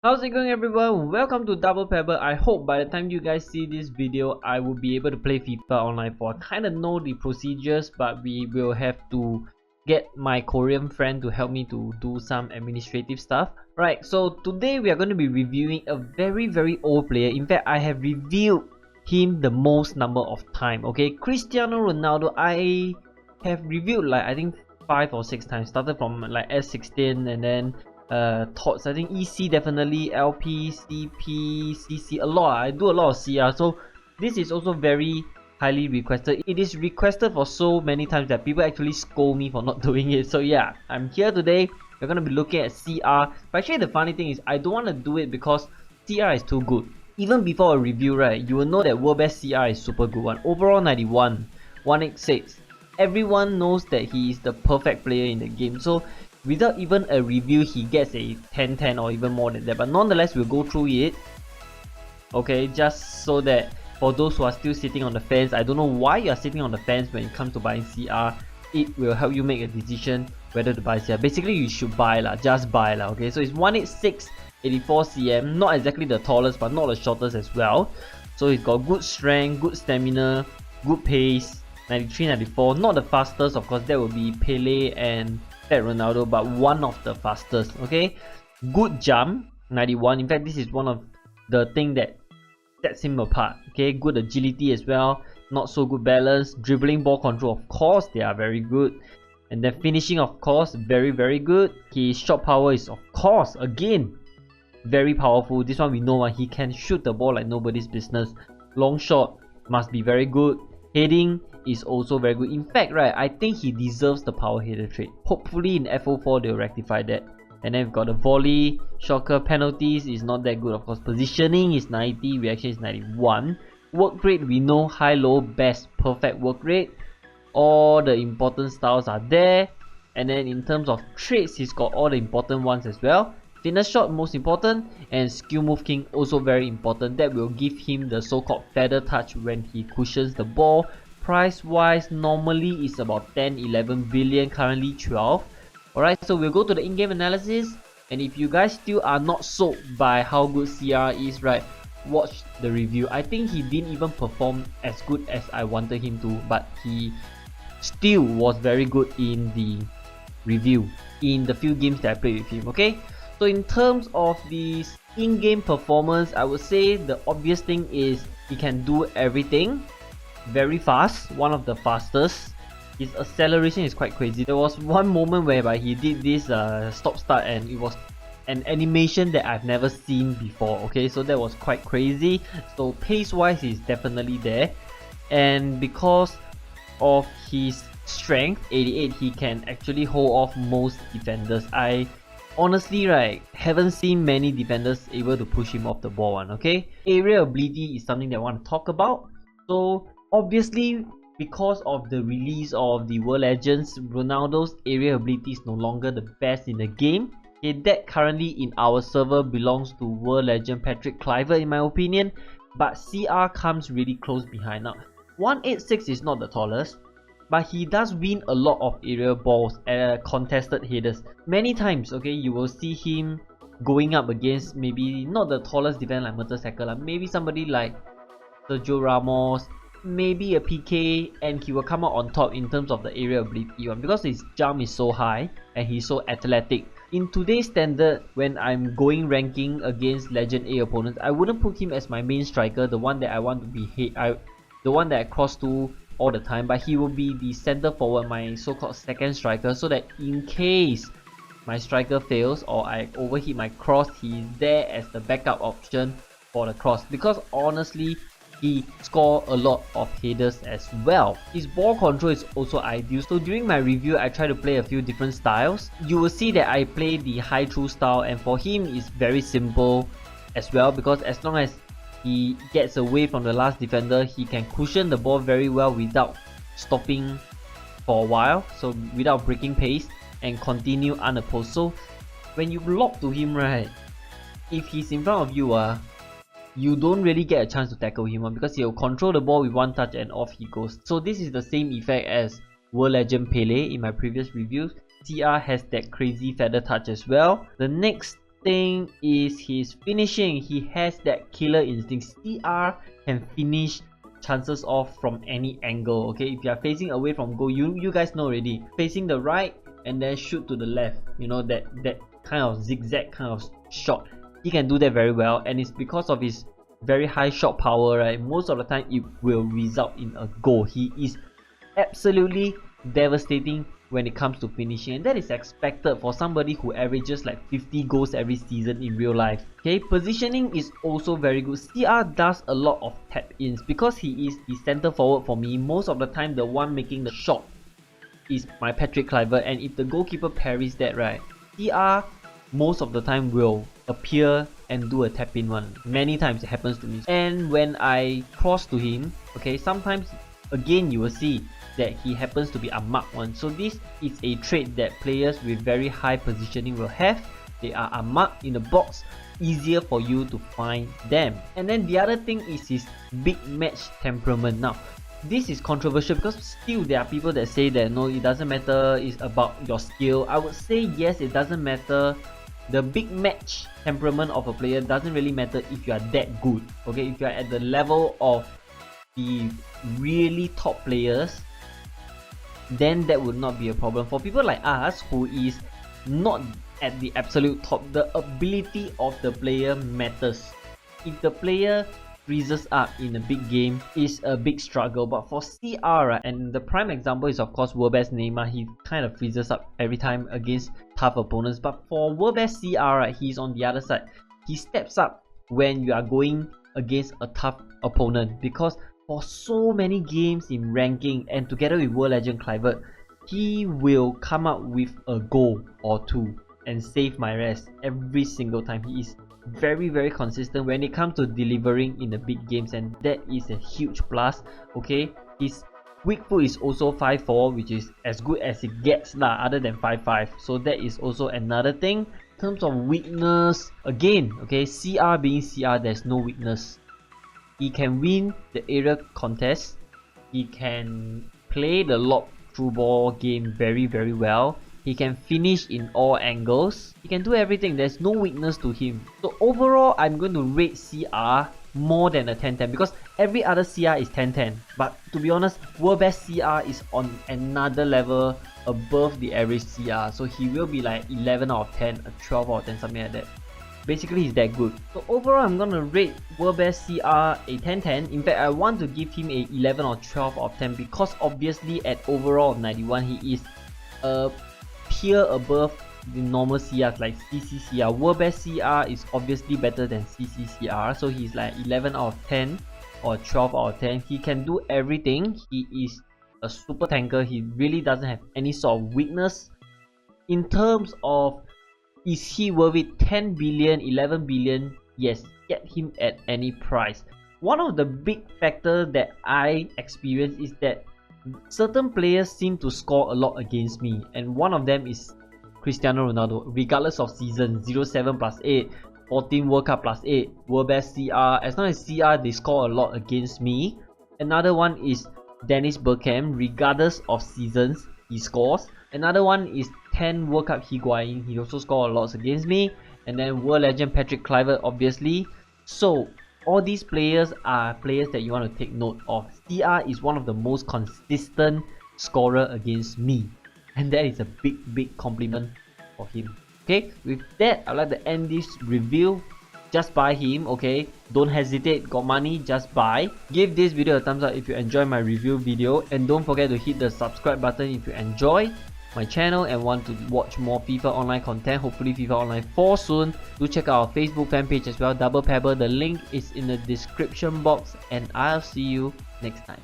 How's it going, everyone? Welcome to DoublePebble. I hope by the time you guys see this video, I will be able to play FIFA Online 4. I kind of know the procedures, but we will have to get my Korean friend to help me to do some administrative stuff. Right, so today we are going to be reviewing a very old player. In fact, I have reviewed him the most number of time. Okay, Cristiano Ronaldo, I have reviewed like I think 5 or 6 times. Started from like S16 and then thoughts. I think EC definitely, LP, CP, CC, a lot. I do a lot of CR, so this is also very highly requested. It is requested for so many times that people actually scold me for not doing it. So yeah, I'm here today. We're gonna be looking at CR. But actually the funny thing is I don't want to do it because CR is too good. Even before a review, right, you will know that World Best CR is super good one. Overall 91, 1xXzellx. Everyone knows that he is the perfect player in the game. So without even a review, he gets a 10-10 or even more than that. But nonetheless, we'll go through it. Okay, just so that for those who are still sitting on the fence, I don't know why you are sitting on the fence when it comes to buying CR. It will help you make a decision whether to buy CR. Basically, you should buy lah, just buy lah. Okay, so it's 186, 84 cm, not exactly the tallest, but not the shortest as well. So he's got good strength, good stamina, good pace. 93, 94, not the fastest, of course. That will be Pele and Ronaldo, but one of the fastest. Okay, good jump, 91. In fact, this is one of the things that sets him apart. Okay, good agility as well, not so good balance, dribbling, ball control, of course they are very good, and then finishing, of course, very good. His shot power is, of course, again very powerful. This one we know, he can shoot the ball like nobody's business. Long shot must be very good. Heading is also very good. In fact, right, I think he deserves the power header trait. Hopefully in FO4 they'll rectify that. And then we've got the volley, shocker, penalties is not that good, of course. Positioning is 90, reaction is 91. Work rate, we know high, low, best, perfect work rate. All the important styles are there. And then in terms of traits, he's got all the important ones as well. Fitness shot, most important, and skill move king, also very important. That will give him the so-called feather touch when he cushions the ball. Price wise, normally is about 10-11 billion, currently 12. Alright, so we'll go to the in-game analysis, and if you guys still are not sold by how good CR is, right, watch the review. I think he didn't even perform as good as I wanted him to, but he still was very good in the review, in the few games that I played with him. Okay, so in terms of the in-game performance, I would say the obvious thing is he can do everything. Very fast, one of the fastest. His acceleration is quite crazy. There was one moment whereby he did this stop start, and it was an animation that I've never seen before. Okay, so that was quite crazy. So pace wise is definitely there, and because of his strength, 88, he can actually hold off most defenders. I honestly, right, haven't seen many defenders able to push him off the ball. Okay, area ability is something that I want to talk about. So obviously, because of the release of the World Legends, Ronaldo's area ability is no longer the best in the game. Okay, that currently in our server belongs to World Legend Patrick Kluivert in my opinion, but CR comes really close behind. Now, 186 is not the tallest, but he does win a lot of aerial balls and contested headers. Many times, okay, you will see him going up against maybe not the tallest defender like Mertesacker, maybe somebody like Sergio Ramos, maybe a PK, and he will come out on top in terms of the area ability one, because his jump is so high and he's so athletic. In today's standard, when I'm going ranking against Legend A opponents, I wouldn't put him as my main striker, the one that I want to be the one that I cross to all the time, but he will be the center forward, my so-called second striker, so that in case my striker fails or I overhit my cross, he's there as the backup option for the cross, because honestly he scored a lot of headers as well. His ball control is also ideal. So during my review, I try to play a few different styles. You will see that I play the high through style, and for him it's very simple as well, because as long as he gets away from the last defender, he can cushion the ball very well without stopping for a while, so without breaking pace, and continue unopposed. So when you lock to him, right, if he's in front of you, you don't really get a chance to tackle him because he'll control the ball with one touch and off he goes. So this is the same effect as World Legend Pele in my previous reviews. CR has that crazy feather touch as well. The next thing is his finishing. He has that killer instinct. CR can finish chances off from any angle. Okay, if you are facing away from goal, you guys know already. Facing the right and then shoot to the left. You know, that kind of zigzag kind of shot. He can do that very well, and it's because of his very high shot power, right? Most of the time it will result in a goal. He is absolutely devastating when it comes to finishing, and that is expected for somebody who averages like 50 goals every season in real life. Okay, positioning is also very good. CR does a lot of tap-ins because he is the center forward for me. Most of the time the one making the shot is my Patrick Kluivert, and if the goalkeeper parries that, right, CR most of the time will appear and do a tap-in one. Many times it happens to me, and when I cross to him, okay, sometimes again you will see that he happens to be a marked one. So this is a trait that players with very high positioning will have. They are unmarked in the box, easier for you to find them. And then the other thing is his big match temperament. Now this is controversial because still there are people that say that no, it doesn't matter, it's about your skill. I would say yes, it doesn't matter. The big match temperament of a player doesn't really matter if you are that good. Okay, if you are at the level of the really top players, then that would not be a problem. For people like us who is not at the absolute top, the ability of the player matters. If the player freezes up in a big game, is a big struggle. But for CR, right, and the prime example is of course World Best Neymar. He kind of freezes up every time against tough opponents. But for World Best CR, right, he's on the other side. He steps up when you are going against a tough opponent, because for so many games in ranking and together with World Legend Kluivert, he will come up with a goal or two and save my rest every single time. He is very consistent when it comes to delivering in the big games, and that is a huge plus. Okay, his weak foot is also 5'4", which is as good as it gets lah, other than 5'5", so that is also another thing. In terms of weakness, again, okay, CR being CR, there's no weakness. He can win the area contest. He can play the lob through ball game very well. He can finish in all angles. He can do everything. There's no weakness to him. So overall, I'm going to rate CR more than a 10-10 because every other CR is 10-10. But to be honest, World Best CR is on another level above the average CR. So he will be like 11 out of 10, a 12 out of 10, something like that. Basically, he's that good. So overall, I'm gonna rate World Best CR a 10-10. In fact, I want to give him a 11 or 12 out of 10 because obviously at overall of 91, he is a tier above the normal CRs like CCCR. World Best CR is obviously better than CCCR, so he's like 11 out of 10 or 12 out of 10. He can do everything. He is a super tanker. He really doesn't have any sort of weakness. In terms of is he worth it? 10 billion, 11 billion? Yes, get him at any price. One of the big factors that I experience is that certain players seem to score a lot against me, and one of them is Cristiano Ronaldo. Regardless of season, 07 plus 8, 14 World Cup plus 8, World Best CR. As long as CR, they score a lot against me. Another one is Dennis Bergkamp. Regardless of seasons, he scores. Another one is 10 World Cup Higuain. He also scored a lot against me. And then World Legend Patrick Kluivert, obviously. So all these players are players that you want to take note of. CR is one of the most consistent scorer against me, and that is a big compliment for him. Okay, with that, I'd like to end this review. Just buy him, okay? Don't hesitate, got money, just buy. Give this video a thumbs up if you enjoy my review video, and don't forget to hit the subscribe button if you enjoy my channel and want to watch more FIFA Online content, hopefully FIFA Online 4 soon. Do check out our Facebook fan page as well, DoublePebble. The link is in the description box, and I'll see you next time.